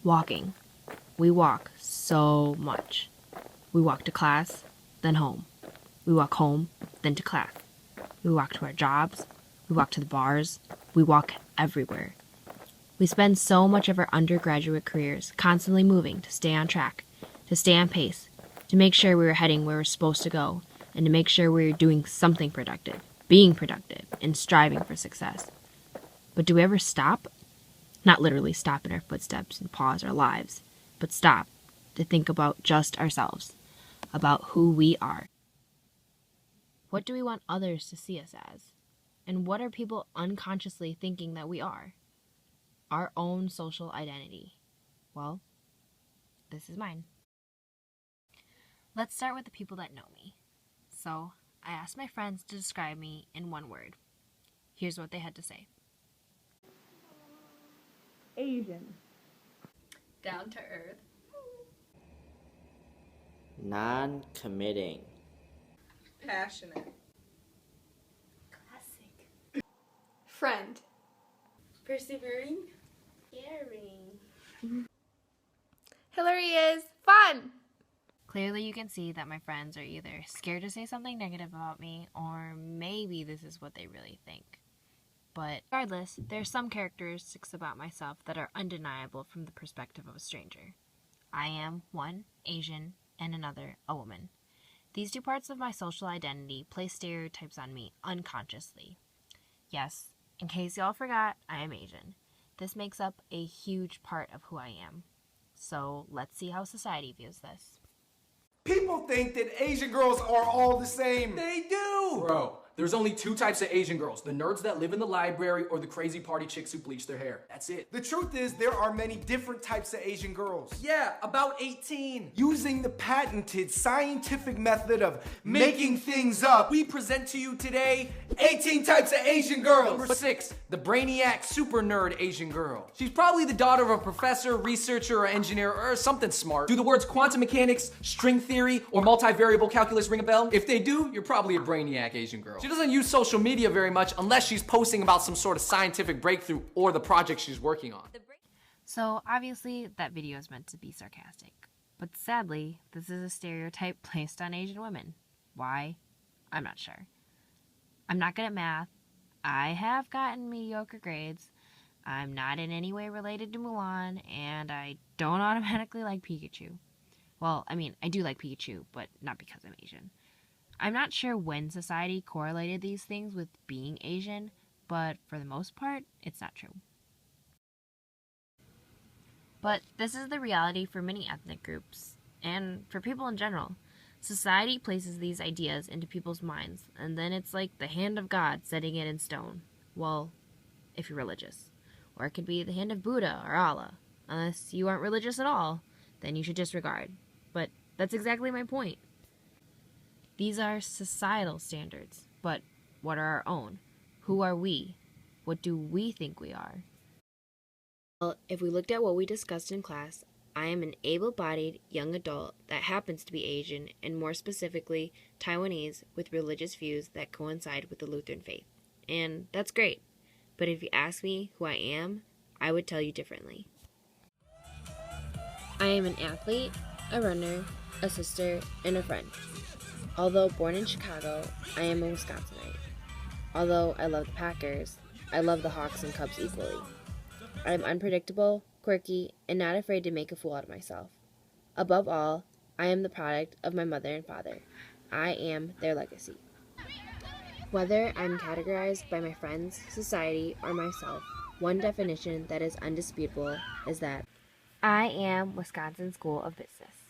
Walking. We walk so much. We walk to class, then home. We walk home, then to class. We walk to our jobs. We walk to the bars. We walk everywhere. We spend so much of our undergraduate careers constantly moving to stay on track, to stay on pace, to make sure we were heading where we're supposed to go, and to make sure we were doing something productive, being productive, and striving for success. But do we ever stop? Not literally stop in our footsteps and pause our lives, but stop to think about just ourselves, about who we are. What do we want others to see us as? And what are people unconsciously thinking that we are? Our own social identity. Well, this is mine. Let's start with the people that know me. So, I asked my friends to describe me in one word. Here's what they had to say. Asian. Down to earth. Non-committing. Passionate. Classic. Friend. Persevering. Caring. Hilarious. Fun. Clearly you can see that my friends are either scared to say something negative about me, or maybe this is what they really think. But regardless, there are some characteristics about myself that are undeniable from the perspective of a stranger. I am, one, Asian, and another, a woman. These two parts of my social identity place stereotypes on me unconsciously. Yes, in case y'all forgot, I am Asian. This makes up a huge part of who I am. So let's see how society views this. People think that Asian girls are all the same. They do! Bro, there's only two types of Asian girls. The nerds that live in the library or the crazy party chicks who bleach their hair. That's it. The truth is, there are many different types of Asian girls. Yeah, about 18. Using the patented scientific method of making things up, We present to you today 18 types of Asian girls. Number 6, the brainiac super nerd Asian girl. She's probably the daughter of a professor, researcher, or engineer, or something smart. Do the words quantum mechanics, string theory, or multivariable calculus ring a bell? If they do, you're probably a brainiac Asian girl. She doesn't use social media very much unless she's posting about some sort of scientific breakthrough or the project she's working on. So obviously that video is meant to be sarcastic. But sadly, this is a stereotype placed on Asian women. Why? I'm not sure. I'm not good at math. I have gotten mediocre grades. I'm not in any way related to Mulan, and I don't automatically like Pikachu. Well, I mean, I do like Pikachu, but not because I'm Asian. I'm not sure when society correlated these things with being Asian, but for the most part, it's not true. But this is the reality for many ethnic groups, and for people in general. Society places these ideas into people's minds, and then it's like the hand of God setting it in stone. Well, if you're religious. Or it could be the hand of Buddha or Allah. Unless you aren't religious at all, then you should disregard. But that's exactly my point. These are societal standards, but what are our own? Who are we? What do we think we are? Well, if we looked at what we discussed in class, I am an able-bodied young adult that happens to be Asian, and more specifically, Taiwanese with religious views that coincide with the Lutheran faith. And that's great. But if you ask me who I am, I would tell you differently. I am an athlete, a runner, a sister, and a friend. Although born in Chicago, I am a Wisconsinite. Although I love the Packers, I love the Hawks and Cubs equally. I am unpredictable, quirky, and not afraid to make a fool out of myself. Above all, I am the product of my mother and father. I am their legacy. Whether I'm categorized by my friends, society, or myself, one definition that is undisputable is that I am Wisconsin School of Business.